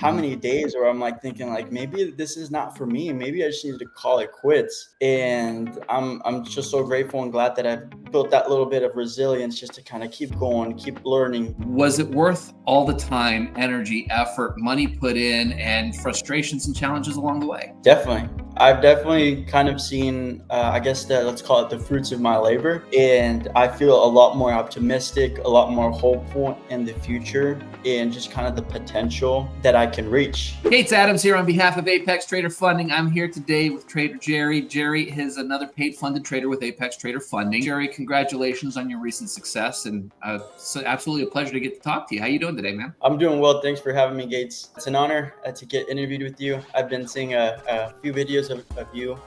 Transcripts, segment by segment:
how many days where I'm like thinking like maybe this is not for me. Maybe I just need to call it quits. And I'm just so grateful and glad that I've built that little bit of resilience just to kind of keep going, keep learning. Was it worth all the time, energy, effort, money put in, and frustrations and challenges along the way? Definitely. I've definitely kind of seen, I guess let's call it the fruits of my labor. And I feel a lot more optimistic, a lot more hopeful in the future, and just kind of the potential that I can reach. Hey, it's Adams here on behalf of Apex Trader Funding. I'm here today with Trader Jerry. Jerry is another paid funded trader with Apex Trader Funding. Jerry, congratulations on your recent success, and it's absolutely a pleasure to get to talk to you. How you doing today, man? I'm doing well. Thanks for having me, Gates. It's an honor to get interviewed with you. I've been seeing a few videos of you,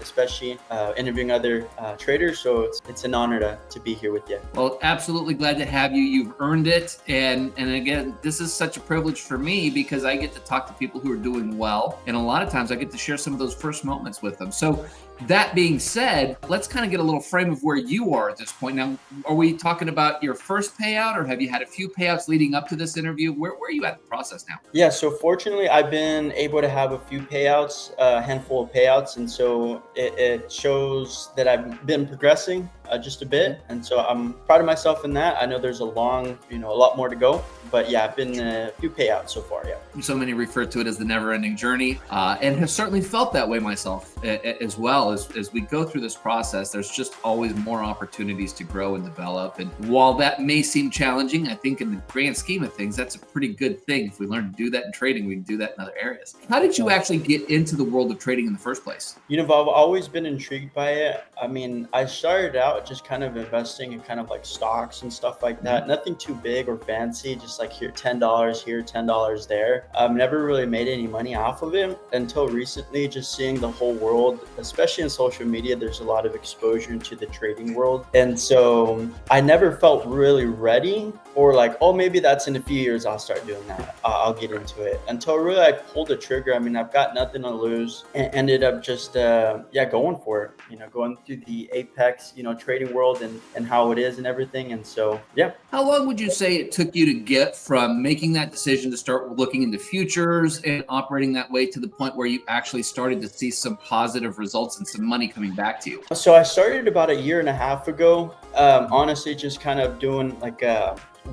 especially interviewing other traders. So it's an honor to be here with you. Well, absolutely glad to have you. You've earned it. And again, this is such a privilege for me because I get to talk to people who are doing well. And a lot of times I get to share some of those first moments with them. So that being said, let's kind of get a little frame of where you are at this point. Now, are we talking about your first payout, or have you had a few payouts leading up to this interview? Where are you at in the process now? Yeah, so fortunately, I've been able to have a few payouts, a handful of payouts. And so it shows that I've been progressing just a bit. And so I'm proud of myself in that. I know there's a lot more to go. But yeah, I've been a few payouts so far, yeah. So many refer to it as the never-ending journey, and have certainly felt that way myself as well. As we go through this process, there's just always more opportunities to grow and develop. And while that may seem challenging, I think in the grand scheme of things, that's a pretty good thing. If we learn to do that in trading, we can do that in other areas. How did you actually get into the world of trading in the first place? You know, I've always been intrigued by it. I mean, I started out just kind of investing in kind of like stocks and stuff like that. Nothing too big or fancy, just like here, $10 here, $10 there. Never really made any money off of it until recently, just seeing the whole world, especially in social media, there's a lot of exposure to the trading world. And so I never felt really ready or like, oh, maybe that's in a few years, I'll start doing that. I'll get into it until really I pulled the trigger. I mean, I've got nothing to lose and ended up just, going for it, going through the Apex, trading world and how it is and everything. And so, yeah. How long would you say it took you to get from making that decision to start looking into futures and operating that way to the point where you actually started to see some positive results and some money coming back to you? So I started about a year and a half ago. Honestly, just kind of doing like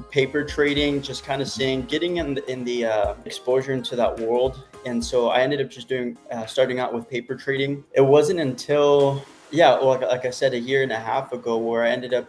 paper trading, just kind of getting in the exposure into that world. And so I ended up just starting out with paper trading. It wasn't until like I said, a year and a half ago where I ended up,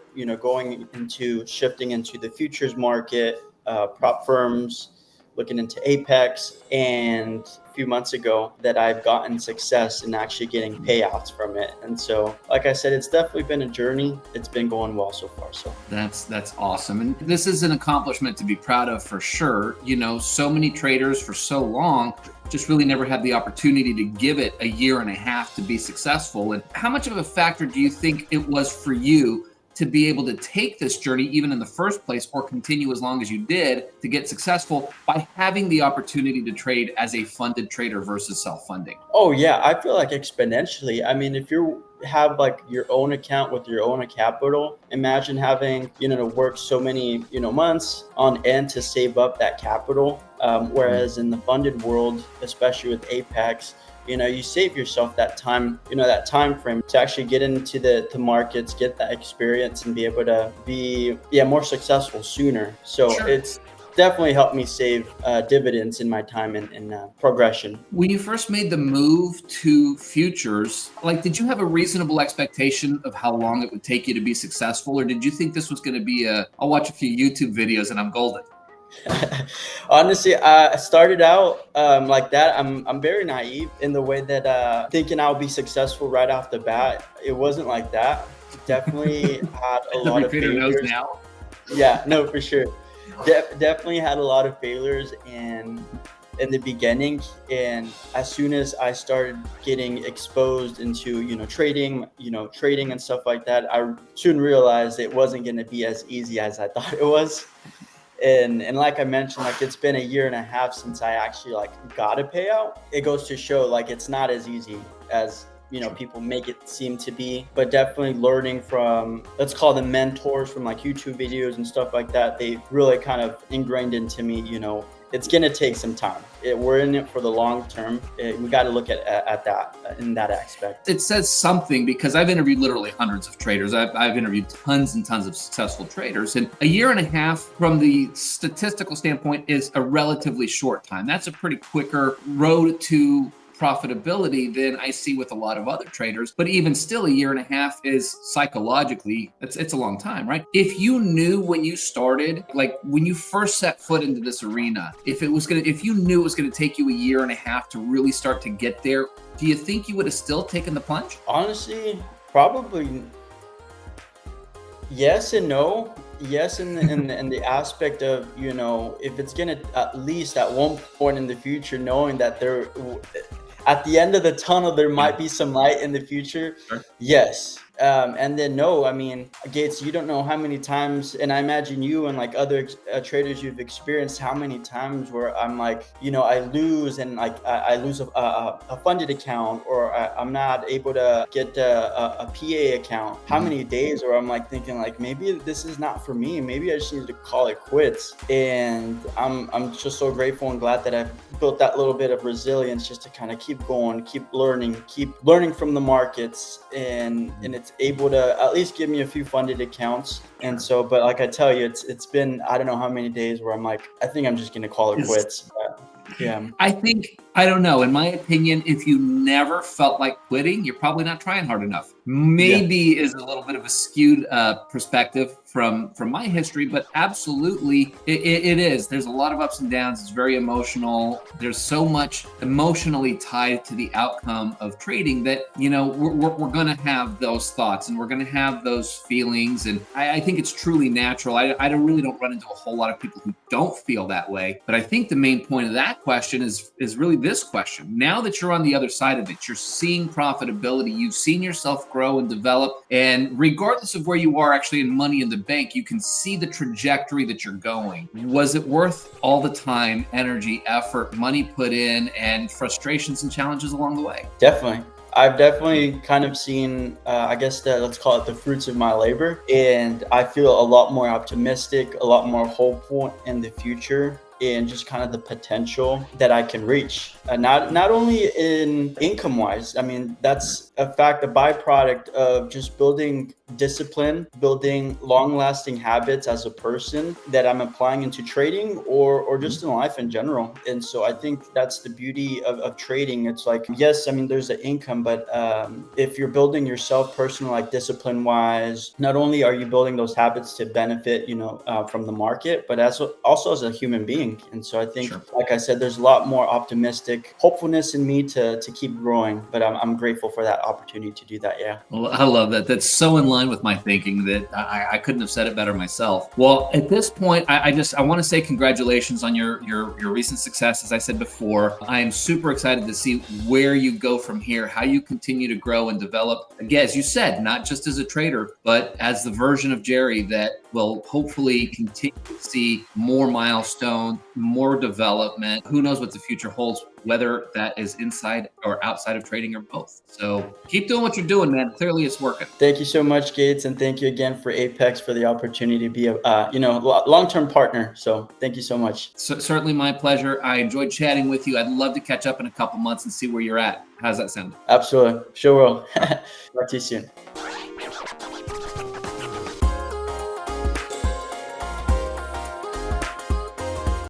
shifting into the futures market, prop firms, looking into Apex, and a few months ago that I've gotten success in actually getting payouts from it. And so, like I said, it's definitely been a journey. It's been going well so far. So that's awesome. And this is an accomplishment to be proud of for sure. So many traders for so long just really never had the opportunity to give it a year and a half to be successful. And how much of a factor do you think it was for you to be able to take this journey even in the first place, or continue as long as you did to get successful by having the opportunity to trade as a funded trader versus self-funding? Oh yeah, I feel like exponentially. I mean, if you have like your own account with your own capital, imagine having, to work so many, months on end to save up that capital. Whereas in the funded world, especially with Apex, you save yourself that time, that time frame to actually get into the markets, get that experience and be able to be more successful sooner. So Sure. It's definitely helped me save dividends in my time in progression. When you first made the move to futures, did you have a reasonable expectation of how long it would take you to be successful? Or did you think this was going to be I'll watch a few YouTube videos and I'm golden? Honestly, I started out like that. I'm very naive in the way that thinking I'll be successful right off the bat. It wasn't like that. Definitely had a lot of failures. Knows now. Yeah, no, for sure. Definitely had a lot of failures in the beginning, and as soon as I started getting exposed into trading and stuff like that, I soon realized it wasn't going to be as easy as I thought it was. And like I mentioned, it's been a year and a half since I actually got a payout. It goes to show it's not as easy as people make it seem to be, but definitely learning from, let's call them mentors from YouTube videos and stuff like that. They really kind of ingrained into me, it's going to take some time. We're in it for the long term. We got to look at that in that aspect. It says something because I've interviewed literally hundreds of traders. I've interviewed tons and tons of successful traders, and a year and a half from the statistical standpoint is a relatively short time. That's a pretty quicker road to profitability than I see with a lot of other traders. But even still, a year and a half is psychologically, it's a long time, right? If you knew when you started, like when you first set foot into this arena, if you knew it was gonna take you a year and a half to really start to get there, do you think you would have still taken the plunge? Honestly, probably yes and no. Yes, in the aspect of, if it's gonna at least at one point in the future, knowing that at the end of the tunnel there might be some light in the future. Sure. Yes. And then no, I mean, Gates, you don't know how many times, and I imagine you and like other traders you've experienced, how many times where I'm like, I lose, and like I lose a funded account, or I'm not able to get a PA account. How many days where I'm like thinking like, maybe this is not for me. Maybe I just need to call it quits. And I'm just so grateful and glad that I've built that little bit of resilience just to kind of keep going, keep learning from the markets, and it's able to at least give me a few funded accounts. And so, but like I tell you, it's been, I don't know how many days where I'm like, I think I'm just gonna call it quits. But, yeah. I don't know. In my opinion, if you never felt like quitting, you're probably not trying hard enough. Maybe is a little bit of a skewed perspective from my history, but absolutely it is. There's a lot of ups and downs. It's very emotional. There's so much emotionally tied to the outcome of trading that, we're going to have those thoughts and we're going to have those feelings. And I think it's truly natural. I really don't run into a whole lot of people who don't feel that way. But I think the main point of that question is really this question. Now that you're on the other side of it, you're seeing profitability, you've seen yourself grow and develop, and regardless of where you are actually in money in the bank, you can see the trajectory that you're going. Was it worth all the time, energy, effort, money put in, and frustrations and challenges along the way? Definitely. I've definitely kind of seen, I guess let's call it the fruits of my labor. And I feel a lot more optimistic, a lot more hopeful in the future, and just kind of the potential that I can reach. Not only in income wise, I mean, that's a fact, a byproduct of just building discipline, building long lasting habits as a person that I'm applying into trading or just in life in general. And so I think that's the beauty of trading. It's like, yes, I mean, there's the income, but if you're building yourself personal, like discipline wise, not only are you building those habits to benefit, from the market, but also as a human being. And so I think, like I said, there's a lot more optimistic hopefulness in me to keep growing, but I'm grateful for that opportunity to do that. Yeah. Well, I love that. That's so in line with my thinking that I couldn't have said it better myself. Well, at this point, I want to say congratulations on your recent success. As I said before, I am super excited to see where you go from here, how you continue to grow and develop. Again, as you said, not just as a trader, but as the version of Jerry that will hopefully continue to see more milestones, more development. Who knows what the future holds, whether that is inside or outside of trading or both. So keep doing what you're doing, man. Clearly it's working. Thank you so much, Gates. And thank you again for Apex for the opportunity to be a long-term partner. So thank you so much. Certainly my pleasure. I enjoyed chatting with you. I'd love to catch up in a couple months and see where you're at. How's that sound? Absolutely. Sure will. Talk to you soon.